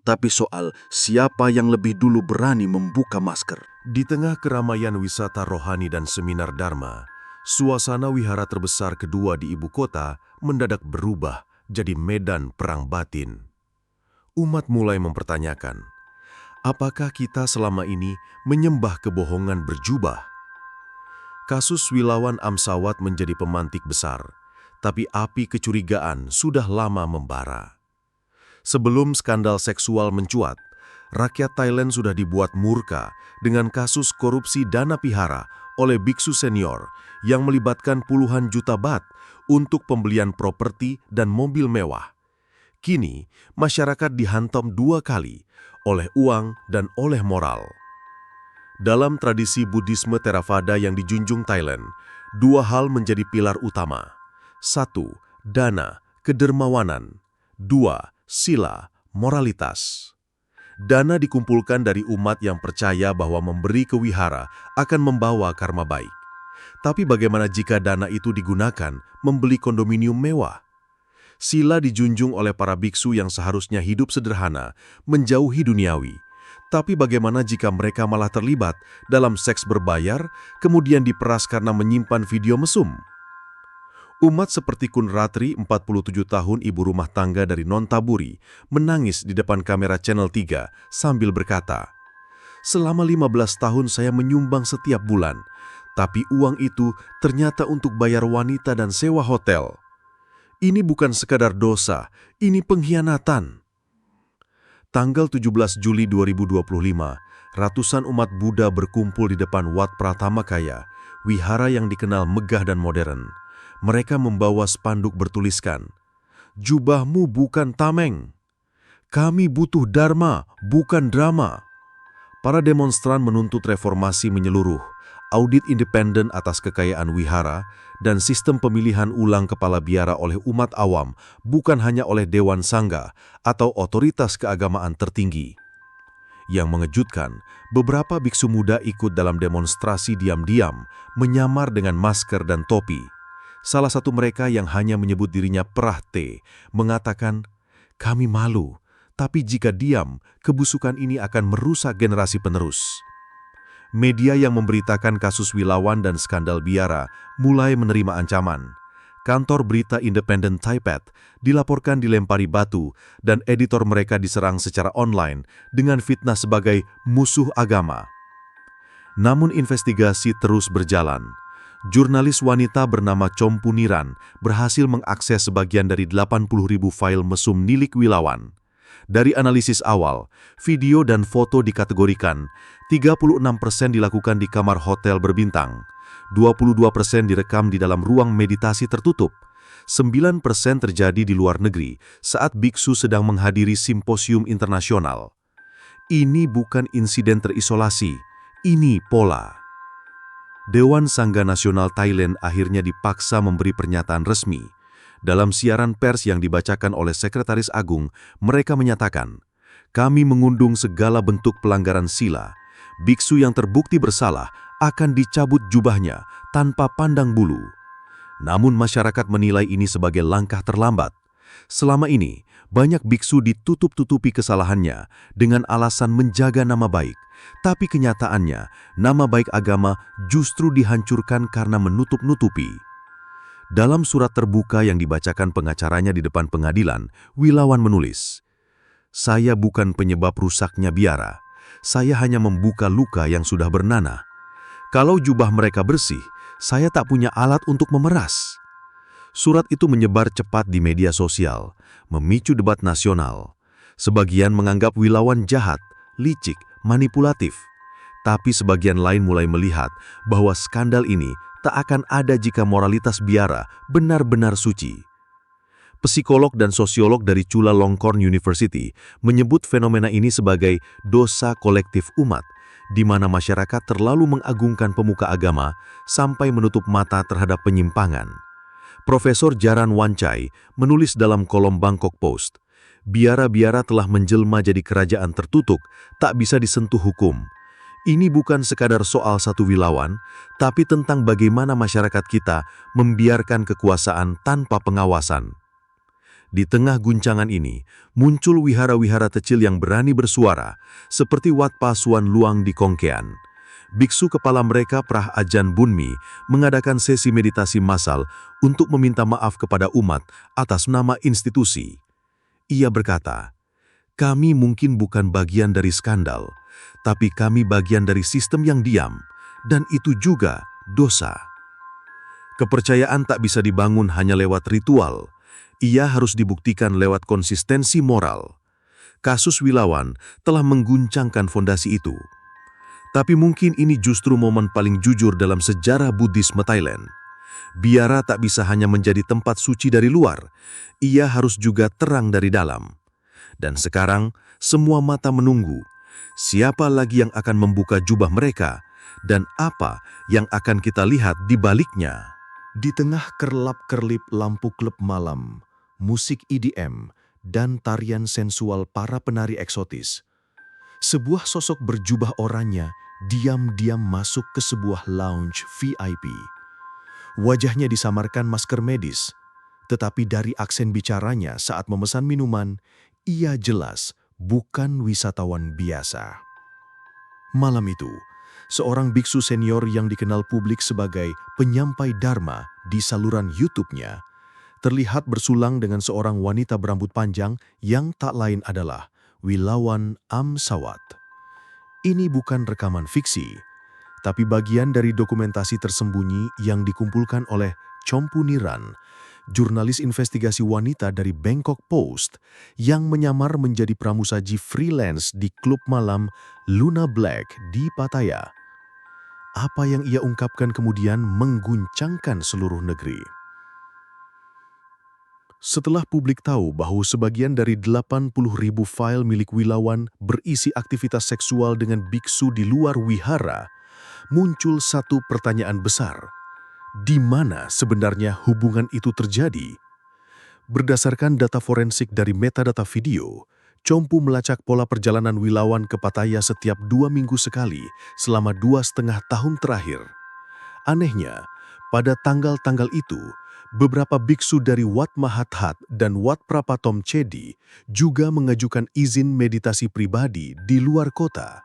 tapi soal siapa yang lebih dulu berani membuka masker. Di tengah keramaian wisata rohani dan seminar Dharma, suasana wihara terbesar kedua di ibu kota mendadak berubah jadi medan perang batin. Umat mulai mempertanyakan, apakah kita selama ini menyembah kebohongan berjubah? Kasus Wilawan Amsawat menjadi pemantik besar, tapi api kecurigaan sudah lama membara. Sebelum skandal seksual mencuat, rakyat Thailand sudah dibuat murka dengan kasus korupsi dana pihara oleh biksu senior yang melibatkan puluhan juta baht untuk pembelian properti dan mobil mewah. Kini, masyarakat dihantam 2 kali, oleh uang dan oleh moral. Dalam tradisi Buddhisme Theravada yang dijunjung Thailand, 2 hal menjadi pilar utama. 1. Dana, kedermawanan. 2. Sila, moralitas. Dana dikumpulkan dari umat yang percaya bahwa memberi ke wihara akan membawa karma baik. Tapi bagaimana jika dana itu digunakan membeli kondominium mewah? Sila dijunjung oleh para biksu yang seharusnya hidup sederhana, menjauhi duniawi. Tapi bagaimana jika mereka malah terlibat dalam seks berbayar, kemudian diperas karena menyimpan video mesum? Umat seperti Kun Ratri, 47 tahun ibu rumah tangga dari Nontaburi, menangis di depan kamera Channel 3 sambil berkata, "Selama 15 tahun saya menyumbang setiap bulan, tapi uang itu ternyata untuk bayar wanita dan sewa hotel. Ini bukan sekadar dosa, ini pengkhianatan." Tanggal 17 Juli 2025, ratusan umat Buddha berkumpul di depan Wat Pratamakaya, wihara yang dikenal megah dan modern. Mereka membawa spanduk bertuliskan, "Jubahmu bukan tameng. Kami butuh dharma, bukan drama." Para demonstran menuntut reformasi menyeluruh, audit independen atas kekayaan wihara, dan sistem pemilihan ulang kepala biara oleh umat awam, bukan hanya oleh Dewan Sangga atau otoritas keagamaan tertinggi. Yang mengejutkan, beberapa biksu muda ikut dalam demonstrasi diam-diam, menyamar dengan masker dan topi. Salah satu mereka yang hanya menyebut dirinya Perah T mengatakan, "Kami malu, tapi jika diam, kebusukan ini akan merusak generasi penerus." Media yang memberitakan kasus Wilawan dan skandal biara mulai menerima ancaman. Kantor berita independen Taipei dilaporkan dilempari batu dan editor mereka diserang secara online dengan fitnah sebagai musuh agama. Namun investigasi terus berjalan. Jurnalis wanita bernama Chompuniran berhasil mengakses sebagian dari 80.000 file mesum milik Wilawan. Dari analisis awal, video dan foto dikategorikan, 36% dilakukan di kamar hotel berbintang, 22% direkam di dalam ruang meditasi tertutup, 9% terjadi di luar negeri saat biksu sedang menghadiri simposium internasional. Ini bukan insiden terisolasi, ini pola. Dewan Sangga Nasional Thailand akhirnya dipaksa memberi pernyataan resmi. Dalam siaran pers yang dibacakan oleh Sekretaris Agung, mereka menyatakan, "Kami mengundung segala bentuk pelanggaran sila. Biksu yang terbukti bersalah akan dicabut jubahnya tanpa pandang bulu." Namun masyarakat menilai ini sebagai langkah terlambat. Selama ini, banyak biksu ditutup-tutupi kesalahannya dengan alasan menjaga nama baik. Tapi kenyataannya, nama baik agama justru dihancurkan karena menutup-nutupi. Dalam surat terbuka yang dibacakan pengacaranya di depan pengadilan, Wilawan menulis, "Saya bukan penyebab rusaknya biara. Saya hanya membuka luka yang sudah bernanah. Kalau jubah mereka bersih, saya tak punya alat untuk memeras." Surat itu menyebar cepat di media sosial, memicu debat nasional. Sebagian menganggap Wilawan jahat, licik, manipulatif. Tapi sebagian lain mulai melihat bahwa skandal ini tak akan ada jika moralitas biara benar-benar suci. Psikolog dan sosiolog dari Chulalongkorn University menyebut fenomena ini sebagai dosa kolektif umat, di mana masyarakat terlalu mengagungkan pemuka agama sampai menutup mata terhadap penyimpangan. Profesor Jaran Wancai menulis dalam kolom Bangkok Post, "Biara-biara telah menjelma jadi kerajaan tertutup, tak bisa disentuh hukum. Ini bukan sekadar soal satu Wilawan, tapi tentang bagaimana masyarakat kita membiarkan kekuasaan tanpa pengawasan." Di tengah guncangan ini, muncul wihara-wihara kecil yang berani bersuara, seperti Wat Pasuan Luang di Kongkean. Biksu kepala mereka Prah Ajan Bunmi mengadakan sesi meditasi massal untuk meminta maaf kepada umat atas nama institusi. Ia berkata, "Kami mungkin bukan bagian dari skandal, tapi kami bagian dari sistem yang diam, dan itu juga dosa." Kepercayaan tak bisa dibangun hanya lewat ritual. Ia harus dibuktikan lewat konsistensi moral. Kasus Wilawan telah mengguncangkan fondasi itu. Tapi mungkin ini justru momen paling jujur dalam sejarah Buddhisme Thailand. Biara tak bisa hanya menjadi tempat suci dari luar, ia harus juga terang dari dalam. Dan sekarang, semua mata menunggu. Siapa lagi yang akan membuka jubah mereka, dan apa yang akan kita lihat di baliknya? Di tengah kerlap-kerlip lampu klub malam, musik EDM, dan tarian sensual para penari eksotis. Sebuah sosok berjubah oranye diam-diam masuk ke sebuah lounge VIP. Wajahnya disamarkan masker medis, tetapi dari aksen bicaranya saat memesan minuman, ia jelas bukan wisatawan biasa. Malam itu, seorang biksu senior yang dikenal publik sebagai penyampai dharma di saluran YouTube-nya terlihat bersulang dengan seorang wanita berambut panjang yang tak lain adalah Wilawan Amsawat. Ini bukan rekaman fiksi, tapi bagian dari dokumentasi tersembunyi yang dikumpulkan oleh Chompu Niran, jurnalis investigasi wanita dari Bangkok Post yang menyamar menjadi pramusaji freelance di klub malam Luna Black di Pattaya. Apa yang ia ungkapkan kemudian mengguncangkan seluruh negeri. Setelah publik tahu bahwa sebagian dari 80.000 file milik Wilawan berisi aktivitas seksual dengan biksu di luar wihara, muncul satu pertanyaan besar. Di mana sebenarnya hubungan itu terjadi? Berdasarkan data forensik dari metadata video, Chompu melacak pola perjalanan Wilawan ke Pattaya setiap 2 minggu sekali selama 2,5 tahun terakhir. Anehnya, pada tanggal-tanggal itu, beberapa biksu dari Wat Mahathat dan Wat Prapatom Chedi juga mengajukan izin meditasi pribadi di luar kota.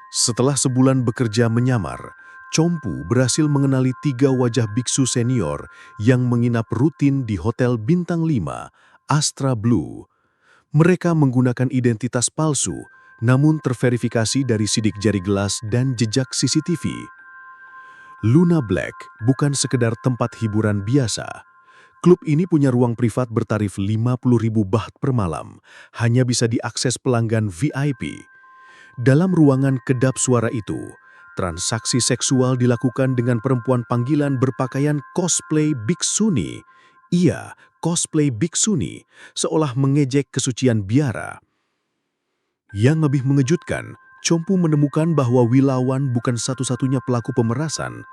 Setelah sebulan bekerja menyamar, Chompu berhasil mengenali 3 wajah biksu senior yang menginap rutin di Hotel Bintang 5, Astra Blue. Mereka menggunakan identitas palsu, namun terverifikasi dari sidik jari gelas dan jejak CCTV. Luna Black bukan sekedar tempat hiburan biasa. Klub ini punya ruang privat bertarif 50.000 baht per malam, hanya bisa diakses pelanggan VIP. Dalam ruangan kedap suara itu, transaksi seksual dilakukan dengan perempuan panggilan berpakaian cosplay biksuni. Iya, cosplay biksuni, seolah mengejek kesucian biara. Yang lebih mengejutkan, Chompu menemukan bahwa Wilawan bukan satu-satunya pelaku pemerasan.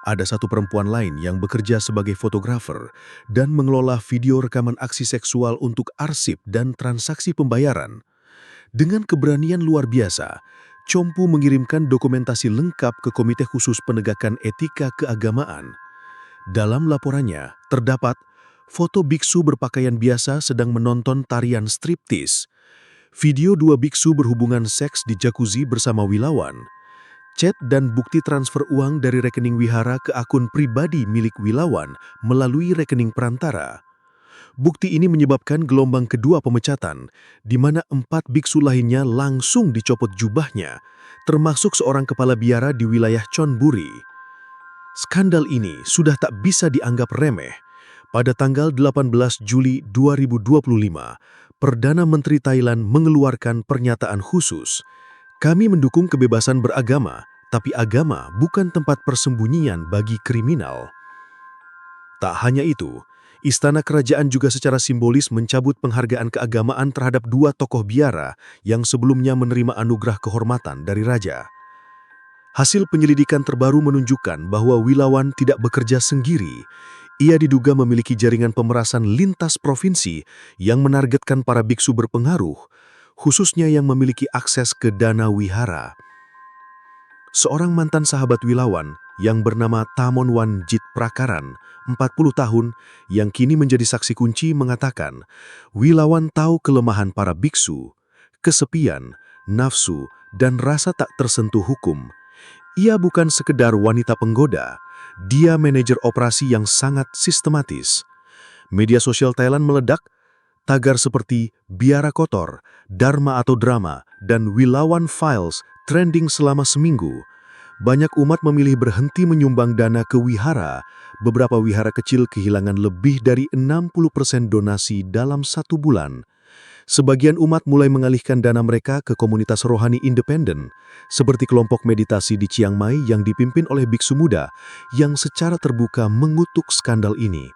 Ada satu perempuan lain yang bekerja sebagai fotografer dan mengelola video rekaman aksi seksual untuk arsip dan transaksi pembayaran. Dengan keberanian luar biasa, Chompu mengirimkan dokumentasi lengkap ke Komite Khusus Penegakan Etika Keagamaan. Dalam laporannya, terdapat foto biksu berpakaian biasa sedang menonton tarian striptease, video 2 biksu berhubungan seks di jacuzzi bersama Wilawan, chat dan bukti transfer uang dari rekening wihara ke akun pribadi milik Wilawan melalui rekening perantara. Bukti ini menyebabkan gelombang kedua pemecatan, di mana 4 biksu lainnya langsung dicopot jubahnya, termasuk seorang kepala biara di wilayah Chonburi. Skandal ini sudah tak bisa dianggap remeh. Pada tanggal 18 Juli 2025, Perdana Menteri Thailand mengeluarkan pernyataan khusus. Kami mendukung kebebasan beragama, tapi agama bukan tempat persembunyian bagi kriminal. Tak hanya itu, Istana Kerajaan juga secara simbolis mencabut penghargaan keagamaan terhadap 2 tokoh biara yang sebelumnya menerima anugerah kehormatan dari Raja. Hasil penyelidikan terbaru menunjukkan bahwa Wilawan tidak bekerja sendiri. Ia diduga memiliki jaringan pemerasan lintas provinsi yang menargetkan para biksu berpengaruh, khususnya yang memiliki akses ke dana wihara. Seorang mantan sahabat Wilawan yang bernama Tamonwan Jit Prakaran, 40 tahun, yang kini menjadi saksi kunci mengatakan, Wilawan tahu kelemahan para biksu, kesepian, nafsu, dan rasa tak tersentuh hukum. Ia bukan sekedar wanita penggoda, dia manajer operasi yang sangat sistematis. Media sosial Thailand meledak, tagar seperti biara kotor, dharma atau drama, dan Wilawan Files trending selama seminggu. Banyak umat memilih berhenti menyumbang dana ke wihara. Beberapa wihara kecil kehilangan lebih dari 60% donasi dalam 1 bulan. Sebagian umat mulai mengalihkan dana mereka ke komunitas rohani independen, seperti kelompok meditasi di Chiang Mai yang dipimpin oleh biksu muda yang secara terbuka mengutuk skandal ini.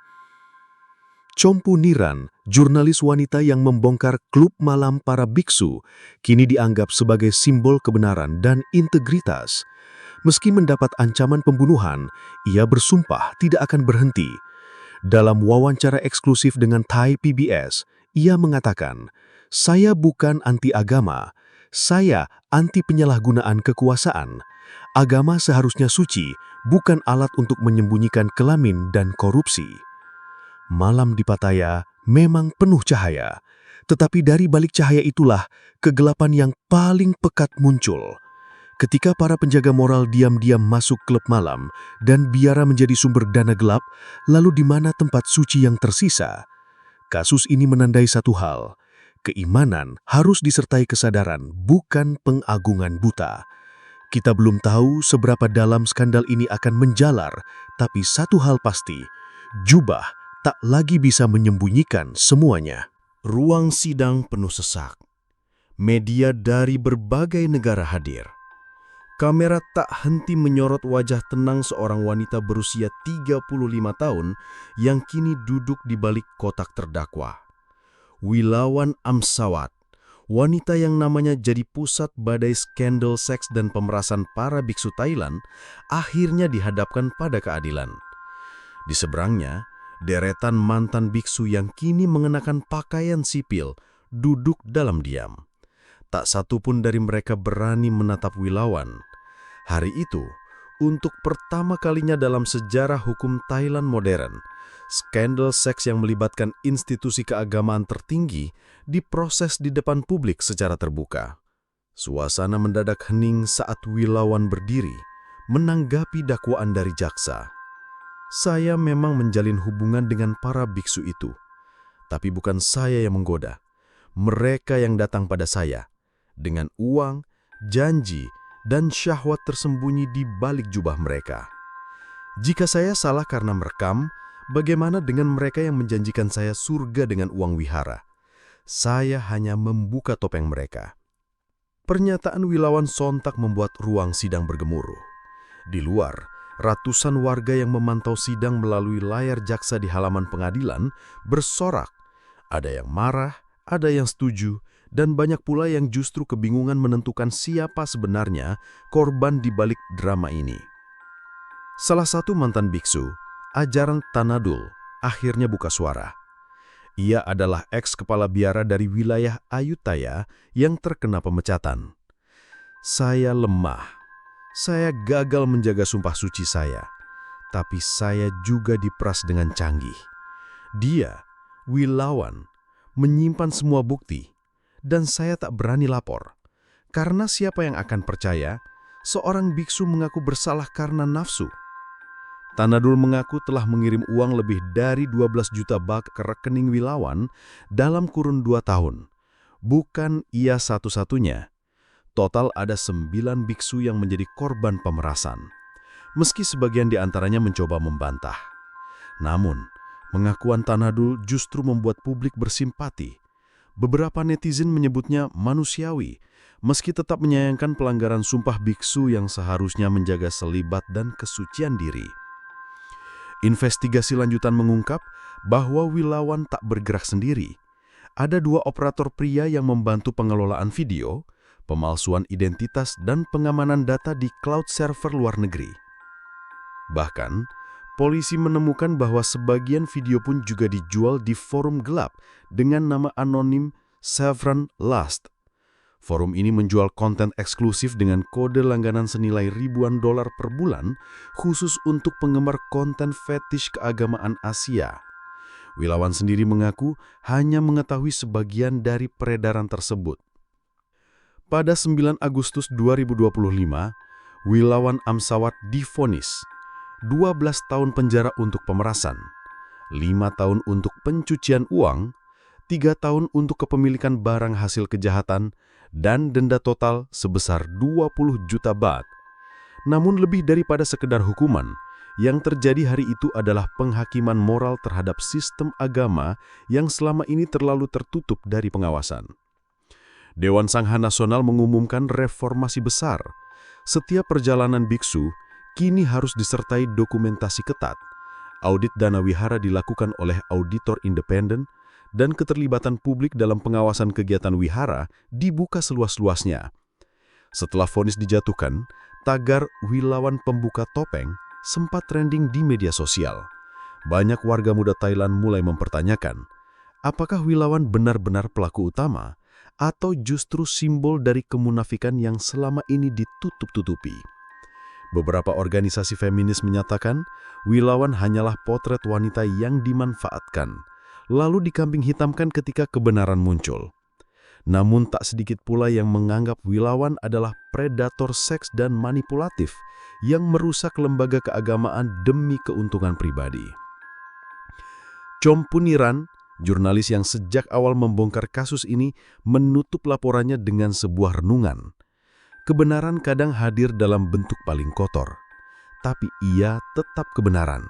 Chompu Niran, jurnalis wanita yang membongkar klub malam para biksu, kini dianggap sebagai simbol kebenaran dan integritas. Meski mendapat ancaman pembunuhan, ia bersumpah tidak akan berhenti. Dalam wawancara eksklusif dengan Thai PBS, ia mengatakan, "Saya bukan anti agama, saya anti penyalahgunaan kekuasaan. Agama seharusnya suci, bukan alat untuk menyembunyikan kelamin dan korupsi." Malam di Pattaya memang penuh cahaya, tetapi dari balik cahaya itulah kegelapan yang paling pekat muncul. Ketika para penjaga moral diam-diam masuk klub malam dan biara menjadi sumber dana gelap, lalu di mana tempat suci yang tersisa? Kasus ini menandai satu hal, keimanan harus disertai kesadaran, bukan pengagungan buta. Kita belum tahu seberapa dalam skandal ini akan menjalar, tapi satu hal pasti, jubah tak lagi bisa menyembunyikan semuanya. Ruang sidang penuh sesak. Media dari berbagai negara hadir. Kamera tak henti menyorot wajah tenang seorang wanita berusia 35 tahun yang kini duduk di balik kotak terdakwa. Wilawan Amsawat, wanita yang namanya jadi pusat badai skandal seks dan pemerasan para biksu Thailand, akhirnya dihadapkan pada keadilan. Di seberangnya, deretan mantan biksu yang kini mengenakan pakaian sipil duduk dalam diam. Tak satu pun dari mereka berani menatap Wilawan. Hari itu, untuk pertama kalinya dalam sejarah hukum Thailand modern, skandal seks yang melibatkan institusi keagamaan tertinggi diproses di depan publik secara terbuka. Suasana mendadak hening saat Wilawan berdiri, menanggapi dakwaan dari jaksa. "Saya memang menjalin hubungan dengan para biksu itu, tapi bukan saya yang menggoda. Mereka yang datang pada saya, dengan uang, janji, dan syahwat tersembunyi di balik jubah mereka. Jika saya salah karena merekam, bagaimana dengan mereka yang menjanjikan saya surga dengan uang wihara? Saya hanya membuka topeng mereka." Pernyataan Wilawan sontak membuat ruang sidang bergemuruh. Di luar, ratusan warga yang memantau sidang melalui layar jaksa di halaman pengadilan bersorak. Ada yang marah, ada yang setuju, dan banyak pula yang justru kebingungan menentukan siapa sebenarnya korban di balik drama ini. Salah satu mantan biksu, Ajaran Tanadul, akhirnya buka suara. Ia adalah eks-kepala biara dari wilayah Ayutthaya yang terkena pemecatan. "Saya lemah. Saya gagal menjaga sumpah suci saya. Tapi saya juga diperas dengan canggih. Dia, Wilawan, menyimpan semua bukti. Dan saya tak berani lapor. Karena siapa yang akan percaya seorang biksu mengaku bersalah karena nafsu?" Tanadul mengaku telah mengirim uang lebih dari 12 juta baht ke rekening Wilawan dalam kurun 2 tahun. Bukan ia satu-satunya. Total ada 9 biksu yang menjadi korban pemerasan. Meski sebagian di antaranya mencoba membantah. Namun, pengakuan Tanadul justru membuat publik bersimpati. Beberapa netizen menyebutnya manusiawi, meski tetap menyayangkan pelanggaran sumpah biksu yang seharusnya menjaga selibat dan kesucian diri. Investigasi lanjutan mengungkap bahwa Wilawan tak bergerak sendiri. Ada 2 operator pria yang membantu pengelolaan video, pemalsuan identitas, dan pengamanan data di cloud server luar negeri. Bahkan, polisi menemukan bahwa sebagian video pun juga dijual di forum gelap dengan nama anonim Saffron Lust. Forum ini menjual konten eksklusif dengan kode langganan senilai ribuan dolar per bulan khusus untuk penggemar konten fetish keagamaan Asia. Wilawan sendiri mengaku hanya mengetahui sebagian dari peredaran tersebut. Pada 9 Agustus 2025, Wilawan Amsawat divonis 12 tahun penjara untuk pemerasan, 5 tahun untuk pencucian uang, 3 tahun untuk kepemilikan barang hasil kejahatan, dan denda total sebesar 20 juta baht. Namun lebih daripada sekedar hukuman, yang terjadi hari itu adalah penghakiman moral terhadap sistem agama yang selama ini terlalu tertutup dari pengawasan. Dewan Sangha Nasional mengumumkan reformasi besar. Setiap perjalanan biksu kini harus disertai dokumentasi ketat. Audit dana wihara dilakukan oleh auditor independen, dan keterlibatan publik dalam pengawasan kegiatan wihara dibuka seluas-luasnya. Setelah vonis dijatuhkan, tagar Wilawan Pembuka Topeng sempat trending di media sosial. banyak warga muda Thailand mulai mempertanyakan, apakah Wilawan benar-benar pelaku utama atau justru simbol dari kemunafikan yang selama ini ditutup-tutupi. Beberapa organisasi feminis menyatakan Wilawan hanyalah potret wanita yang dimanfaatkan, lalu dikambing hitamkan ketika kebenaran muncul. Namun tak sedikit pula yang menganggap Wilawan adalah predator seks dan manipulatif yang merusak lembaga keagamaan demi keuntungan pribadi. Chompuniran, jurnalis yang sejak awal membongkar kasus ini, menutup laporannya dengan sebuah renungan. Kebenaran kadang hadir dalam bentuk paling kotor, tapi ia tetap kebenaran.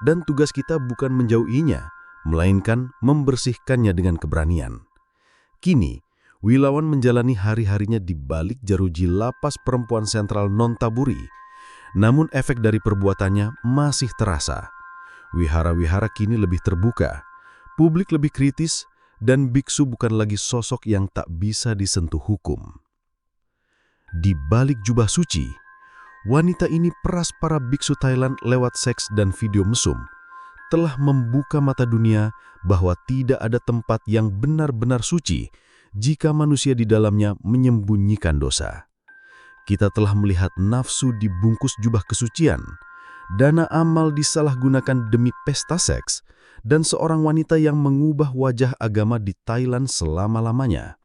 Dan tugas kita bukan menjauhinya, melainkan membersihkannya dengan keberanian. Kini, Wilawan menjalani hari-harinya di balik jeruji lapas perempuan sentral Nontaburi. Namun efek dari perbuatannya masih terasa. Wihara-wihara kini lebih terbuka, publik lebih kritis, dan biksu bukan lagi sosok yang tak bisa disentuh hukum. Di balik jubah suci, wanita ini peras para biksu Thailand lewat seks dan video mesum, telah membuka mata dunia bahwa tidak ada tempat yang benar-benar suci jika manusia di dalamnya menyembunyikan dosa. Kita telah melihat nafsu dibungkus jubah kesucian, dana amal disalahgunakan demi pesta seks, dan seorang wanita yang mengubah wajah agama di Thailand selama-lamanya.